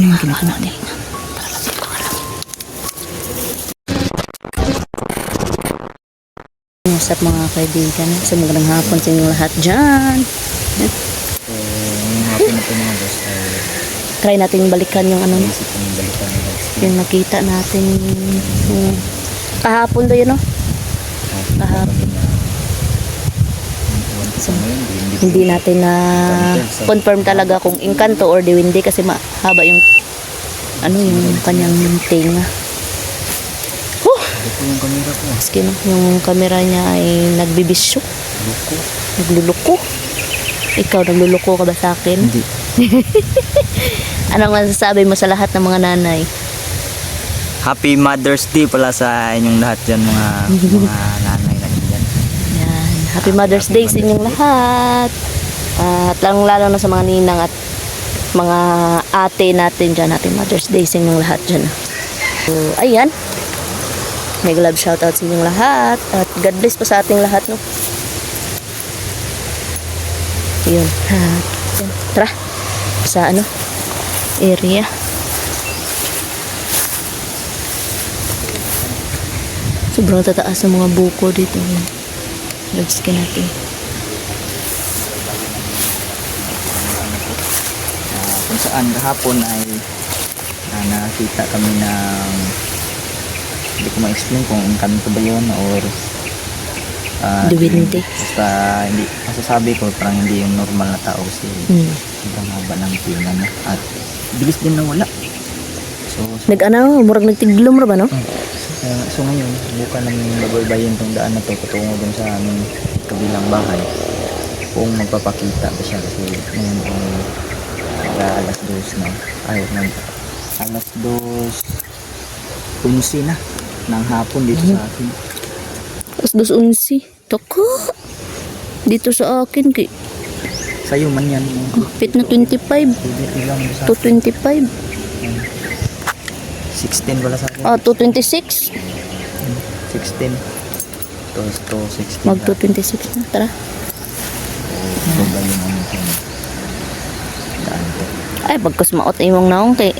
Ano yung ginawa natin? What's up mga kaibigan? Sa magandang hapon sa inyong lahat dyan. So, ngayong hapon na po mga boss ay Try natin balikan yung ano, naisip ko yung balikan ng boss. yung nakita natin yung kahapon doon yun, no? Kahapon. So, hindi natin na confirm talaga kung Encanto or Diwindi kasi mahaba yung ano yung kanyang tinga. Ito yung camera ko. Maski no, yung camera niya ay nagbibisyo. Luko. Nagluluko. Ikaw, nagluluko ka ba sa akin? Hindi. Anong masasabi mo sa lahat ng mga nanay? Happy Mother's Day pala sa inyong lahat dyan mga nanay na dyan. Yan. Happy Mother's Day sa inyong lahat. At lalo na sa mga ninang at mga ate natin dyan. Happy Mother's Day sa inyong lahat dyan. So, ayan. May love shoutout sa inyong lahat. At God bless po sa ating lahat. No? Yun. Yan. Tara. Sa ano? Area. Sobrang tataas ng mga buko dito. Loves ka natin. Kung saan kahapon ay nakita kami ng hindi ko ma-explain kung Encanto ba yun or Diwindi. basta hindi masasabi ko parang hindi yung normal na tao kasi sobrang haba ng tinga niya at bilis din nawala. So Nag-ano, murag nagtiglom ra ba, no? so ngayon buka namin babaybayin tong daan na to patungo dun sa aming kabilang bahay kung magpapakita ba siya kasi ngayon ay alas 2 na ay alas 2:11 na ng hapon dito sa akin. Tapos 2:11. Tako. Dito sa akin, kay Sa'yo man yan. pit na 25. Dito lang sa 225. 16 wala sa akin. 226. 16. To 16. Mag 226 na. Tara. So ba yung ano ko? Daan ko. Ay, pagkas maot imong naong kay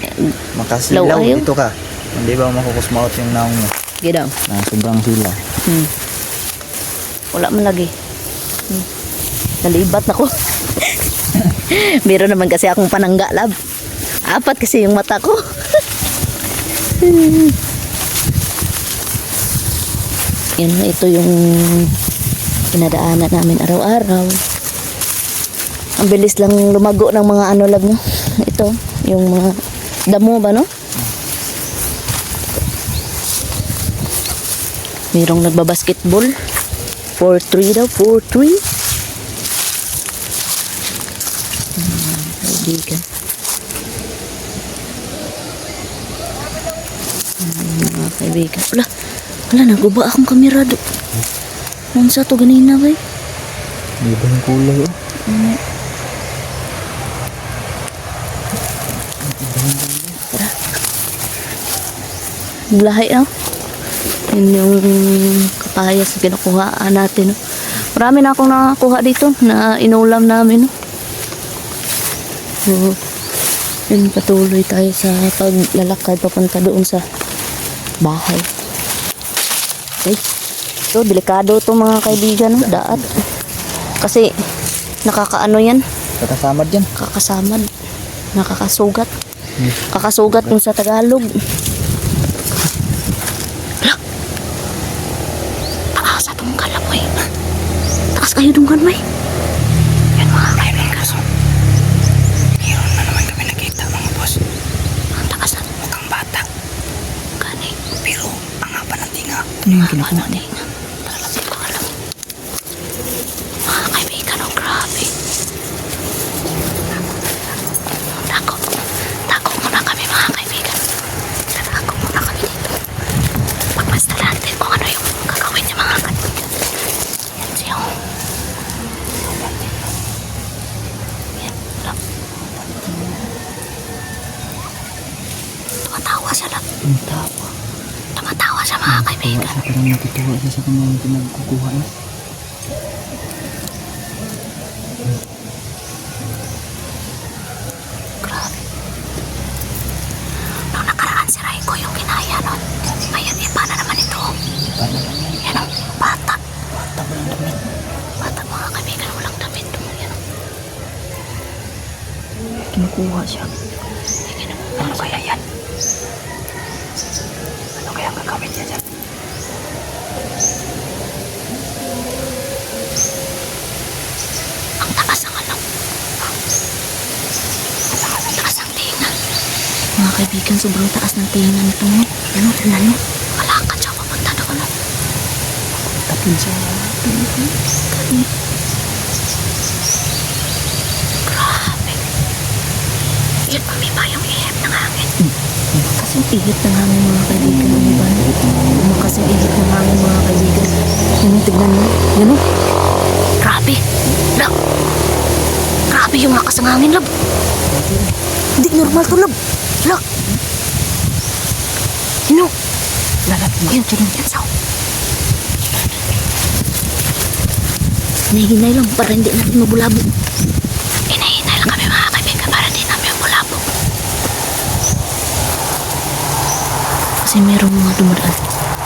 Makasilaw Law ayaw. dito ka. Hindi ba makukusmaot yung naong mo? gidaw. Na sobrang sila. Wala man lagi. Nalibat na ko. Meron naman kasi akong panangga lab. 4 kasi yung mata ko. Yun, ito yung pinadaanan namin araw-araw. Ang bilis lang lumago ng mga ano lab, no? Ito, yung mga damo ba, no? Mayroong nagbabasketball. 4-3 daw, 4-3. Kaibigan. Mga kaibigan. Wala, naguba akong kamera do. Nansa to ganina ba? May ba yung kulay oh? Lahi ah. Yun yung kapayas na kinukuhaan natin. No? Marami na akong nakakuha dito na inulam namin. No? So, yun, patuloy tayo sa paglalakad papunta doon sa bahay. Okay. So, delikado to mga kaibigan. No? Daat. Kasi, nakakaano yan? Kakasamad yan. Kakasamad. Nakakasugat. Kakasugat kung sa Tagalog. Taas atong kalamoy. Taas kayo dunggan, may. Yan mga kaibigan. Meron na naman kami nakita mga boss. Ang taas na. Mukhang bata. Gani. Pero ang haba ng tinga. Ano yung ginawa natin? Talagang ko alam. Mga kaibigan, oh grabe. Dako muna kami mga kaibigan. Dako muna kami dito. Pagpasta natin kung ano yung gagawin niya mga kaibigan. Yan siya. Yan. Lang. Tumatawa siya lang. Tumatawa siya mga kaibigan. Parang natutuwa siya sa kanyang pinagkukuha niya. Grabe. kinukuha siya. Ano kaya yan? Ano kaya ang gagawin niya dyan? Ang taas ng ano? Ang taas ng tinga. Mga kaibigan, sobrang taas ng tinga nito. No? Ano, tingnan nyo. Kalakad siya papunta doon. No? Tapin siya. Grabe. Yan pa may bayang ihip ng hangin. Kasi yung ihip ng hangin mga kaibigan. Ano ba? Kasi yung ihip ng hangin mga kaibigan. Yan, tignan nyo. Yan o. Grabe. Lab. Grabe yung lakas ng hangin, Lab. Hindi normal to, Lab. Lab. Yan o. Yan, yan, sao. Hinahinay lang para hindi natin mabulabog. Hinahinay lang kami mga kaibigan para hindi namin mabulabog. Kasi merong mga dumadaan.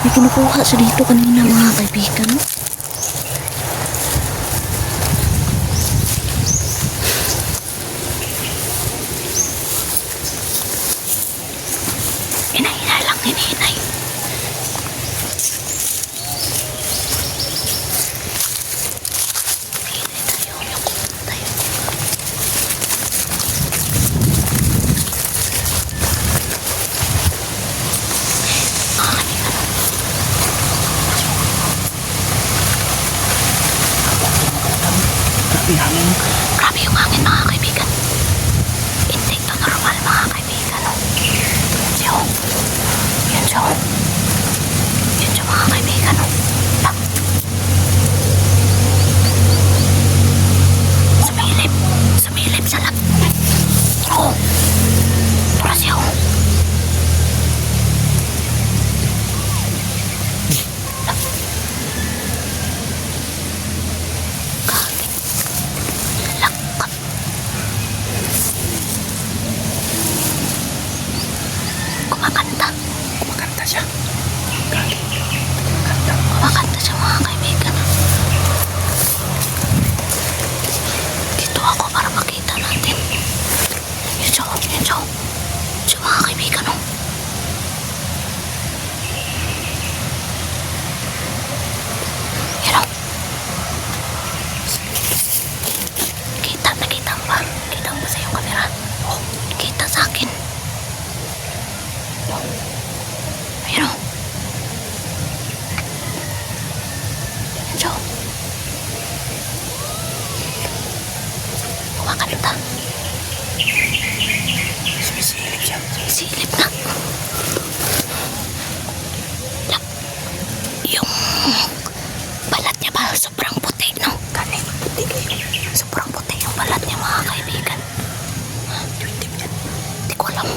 May kinukuha siya dito kanina mga kaibigan. No? Hinahinay lang, hinahinay. Grabe yung hangin mga kaibigan. Hindi ito normal mga kaibigan. No? Siyo. Yan siyo. Yan siyo mga kaibigan. No? Lab. Sumilip. Sumilip sa lab. Oo. Tara siyo. Kumakanta. Kumakanta siya. Kumakanta siya mga kaibigan. Dito ako para makita natin. Yan siya, yan siya. Siya mga kaibigan. Oh. Yan oh. Kita, nakita mo ba? Kita mo ba sa iyong kamera? Oh, kita sa akin. Ayun o. Diyo. Kumakanta. Sumisilip siya. Sumisilip na. Lap. Yung balat niya ba sobrang puti, no? Kani, puti kayo. Sobrang puti yung balat niya mga kaibigan. Hindi ko alam.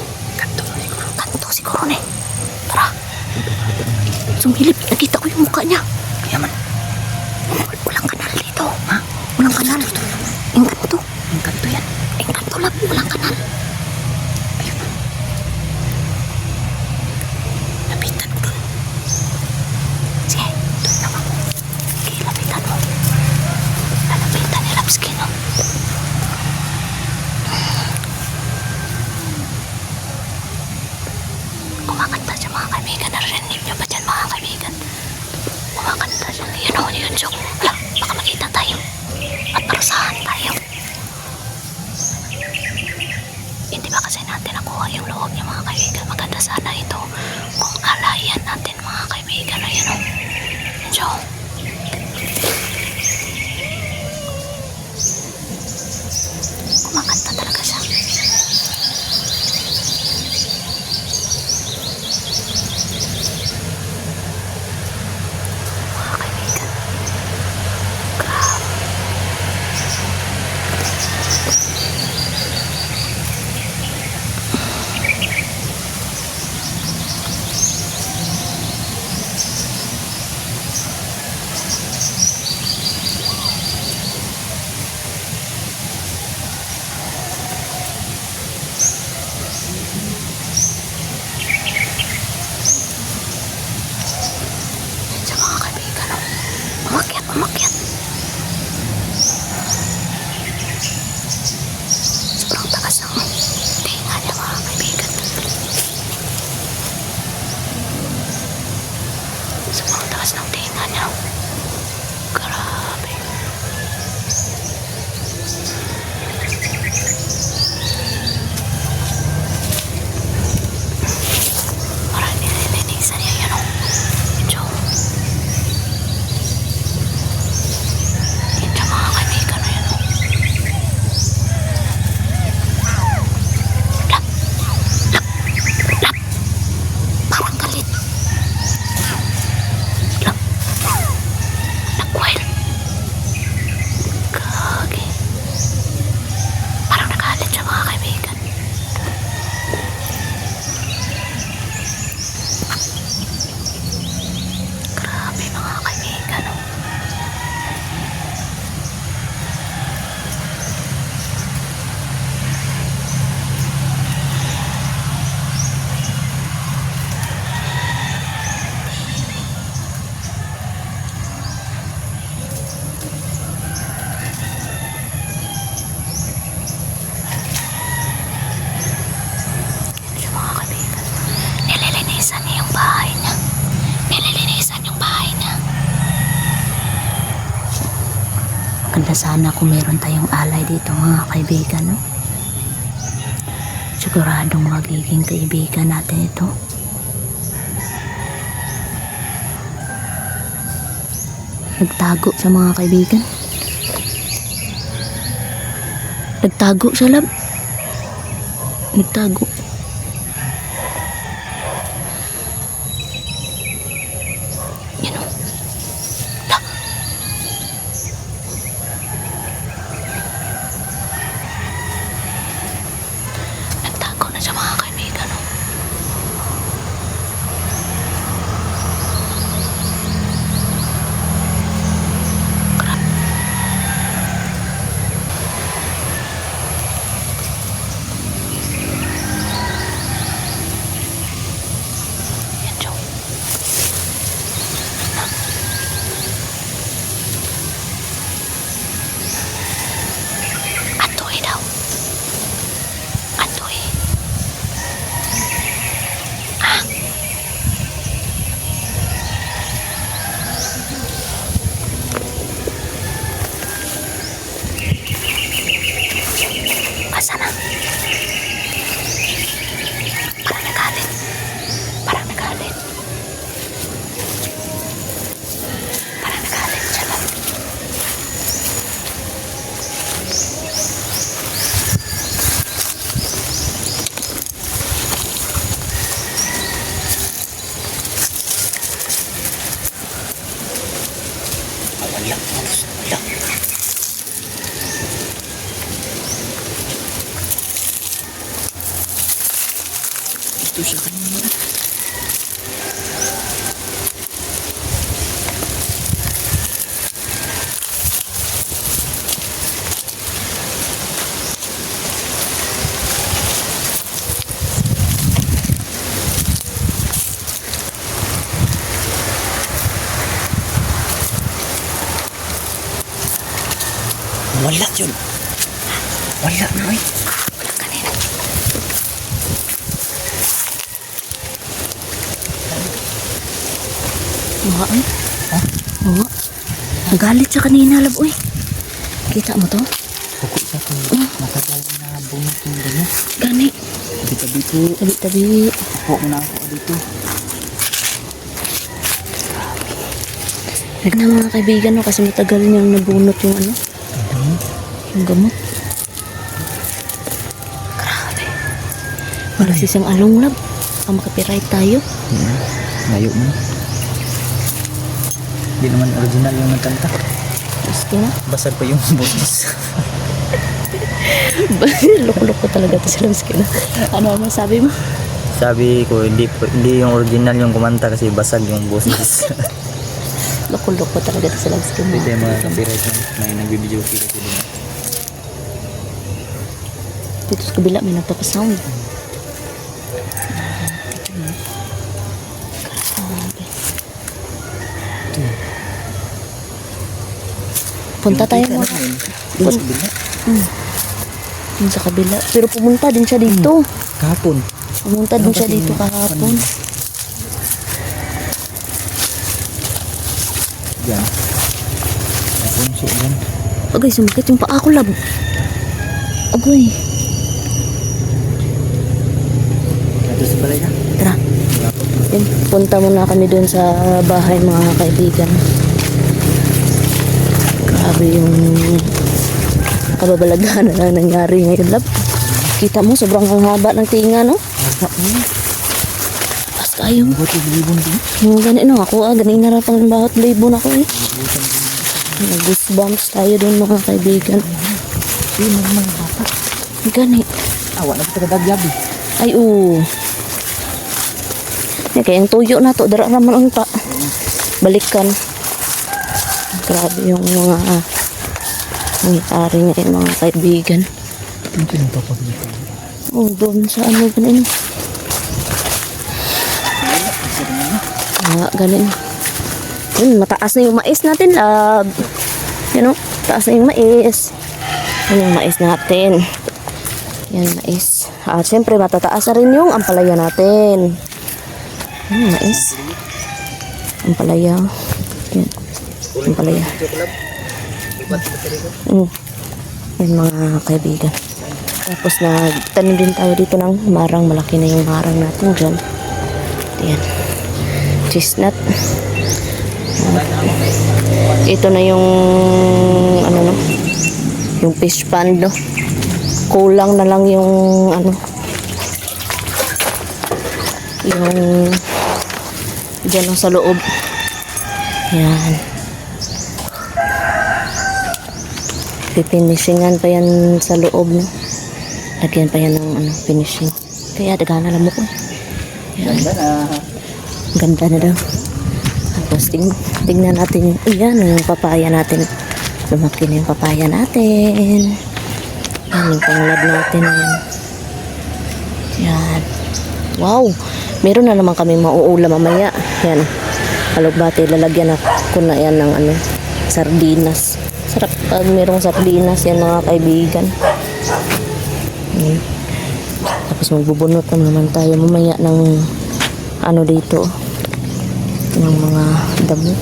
Kanto siguro na eh. Tara. Sumilip. Nakita ko yung mukha niya. Kaya man. Walang kanal dito. Ha? Walang kanal. Engkanto. Engkanto yan. Engkanto lang. Walang kanal. Ayun. Lapitan ko dun. Sige. Doon naman. Sige, lapitan mo. Lalapitan ni Lapski, no? Kumakanta siya mga kaibigan. Narinig niyo ba dyan mga kaibigan? Kumakanta siya. sana kung meron tayong alay dito mga kaibigan, no? Siguradong magiging kaibigan natin ito. Nagtago sa mga kaibigan. Nagtago siya, lab. Nagtago. Yan o. La. Nagtago na siya mga kaibigan, no? Yan, Joe. Atoy daw. Atoy. Ah. Asa na? Parang nagalit. Parang nagalit. Parang nagalit siya lang. Wala. Wala. Ito siya kanina. Wala yun. Wala na eh. Wala kanina. Mga ay. Ha? Mga. Nagalit siya kanina, lab. Uy. Kita mo to? Pukul sa kung matagal na bunot yung ganyan. Gani. Tabi-tabi po. Tabi-tabi. Ako na ako dito. Na mga kaibigan, no, kasi matagal niyang nabunot yung ano, yung gamot. Grabe. Wala sisang along, lab. Ang makapiright tayo. Layo mo. Hindi naman original yung nagkanta. Gusto na. Basag pa yung boses. Loko-loko talaga to sila miskin. Ano sabi mo? Sabi ko, hindi yung original yung kumanta kasi basag yung boses. Loko-loko talaga to sila miskin. Pwede mga copyright yung may nagbibideo ko dito. Dito sa kabila may nagpapasound. Punta tayo mo. Doon sa bila. Dun sa kabila. Pero pumunta din siya dito. Kahapon. Pumunta din siya dito kahapon. Yan. Apunso yan. Agay, sumakit yung paa ko, lab. Agay. Ito sa balay na. Tara. Yan, punta muna kami dun sa bahay mga kaibigan. Grabe yung kababalaghan na nangyari ngayon, lab. Kita mo, sobrang haba ng tinga, no? Pas kayo. Buti bilibon din. Yung ganun, no? Ako, ganing na pang bahot libon ako, eh. Goosebumps tayo dun, mga kaibigan. Hindi mo naman bata. Gani. Awa na kita kadagyabi. Ay, oo. Kaya yung tuyo na to, dara naman unta. Balikan. Grabe yung mga nangyari ngayon mga kaibigan. Ano pinagpapagdito? Oh, doon sa ano ganun. Ganun. Yun, mataas na yung mais natin, lab. Yan o, taas na yung mais. Yan yung mais natin. Yan, mais. At syempre, matataas na rin yung ampalaya natin. Yan, mais. Ampalaya. Yan, ampalaya. Yan mga kaibigan. Tapos nagtanim din tayo dito ng marang. Malaki na yung marang natin dyan. Ayan. Chestnut. Ito na yung ano no, yung fish pond no. Kulang na lang yung ano, yung dyan lang sa loob. Yan. Pipinishingan pa yan sa loob no. Lagyan pa yan ng ano, finishing. Kaya dagana lang mo ko. Yan. Ganda na daw. Tapos tingnan natin yung, ayan, yung papaya natin. Lumaki na yung papaya natin. Yan, yung panglad natin. Yan. Yan. Wow! Meron na naman kami mauulam mamaya. Yan. Alugbati, lalagyan ako na yan ng ano, sardinas. Sarap pag merong sardinas yan mga kaibigan. Yan. Tapos magbubunot naman tayo mamaya ng ano dito, ng mga damo.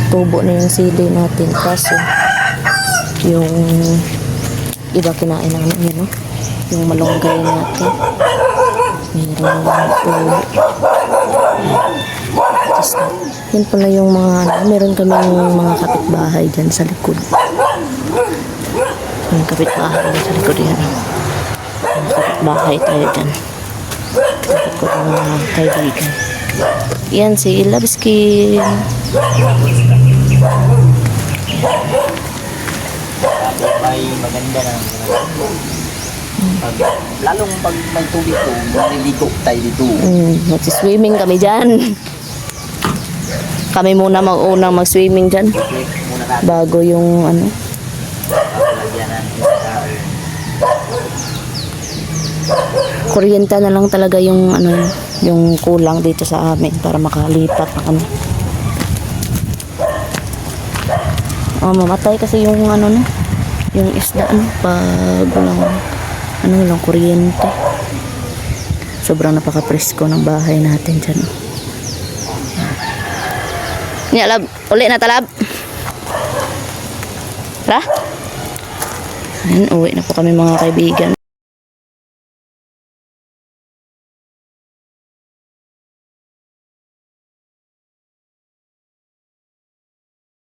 Tubo na yung sili natin. Kaso yung iba kinain ng ano yan, no? Yung malunggay natin. Meron tubo. Yan pala yung mga ano, meron kaming mga kapitbahay dyan sa likod. Yung kapitbahay dyan sa likod yan. Mga kapitbahay tayo dyan. Kapit ko ng mga kaibigan. Yan si Labskin. May maganda na lalong pag may tubig to, maliligo tayo dito. Magsiswimming kami dyan. Kami muna mag-unang mag-swimming dyan. Muna natin. Bago yung ano. Lagyan natin sa Kuryente na lang talaga yung ano, yung kulang dito sa amin para makalipat na kami. Mamatay kasi yung ano no, yung isda no, pag walang ano lang kuryente. Sobrang napaka-presko ng bahay natin dyan. Nya lab, uli na talab. Tara. Ayan, uwi na po kami mga kaibigan.